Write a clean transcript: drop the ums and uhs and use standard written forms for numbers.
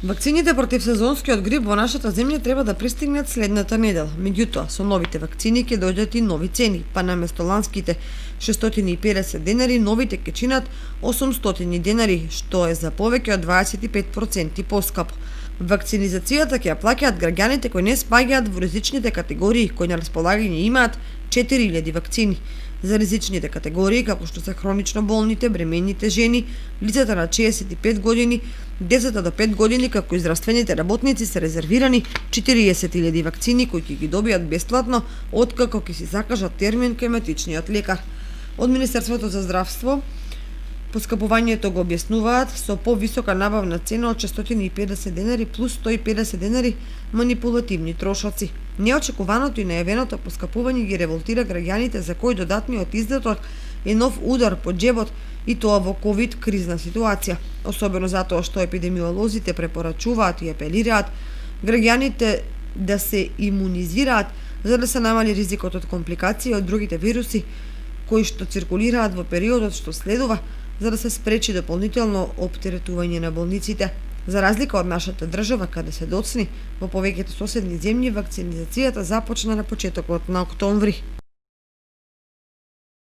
Вакцините против сезонскиот грип во нашата земја треба да пристигнат следната недела. Меѓутоа, со новите вакцини ќе дојдат и нови цени, па наместо ланските 650 денари, новите ќе чинат 800 денари, што е за повеќе од 25% поскапо. Вакцинизацијата ќе ја плаќаат граѓаните кои не спаѓаат во ризичните категории, кои на располагање имаат 4000 вакцини. За ризичните категории, како што се хронично болните, бременните жени, лицата на 65 години, децата до 5 години, како и здравствените работници, се резервирани 40.000 вакцини кои ќе ги добијат бесплатно, откако ќе си закажат термин кај матичниот лекар. Од Министерството за здравство поскапувањето го објаснуваат со повисока набавна цена од 650 денари плюс 150 денари манипулативни трошоци. Неочекуваното и најавеното поскапување ги револтира граѓаните за кои додатниот издаток е нов удар по џебот и тоа во ковид кризна ситуација, особено затоа што епидемиолозите препорачуваат и апелираат граѓаните да се имунизираат за да се намали ризикот од компликации од другите вируси кои што циркулираат во периодот што следува, за да се спречи дополнително оптеретување на болниците. За разлика од нашата држава, каде се доцни, во повеќето соседни земји вакцинизацијата започна на почетокот на октомври.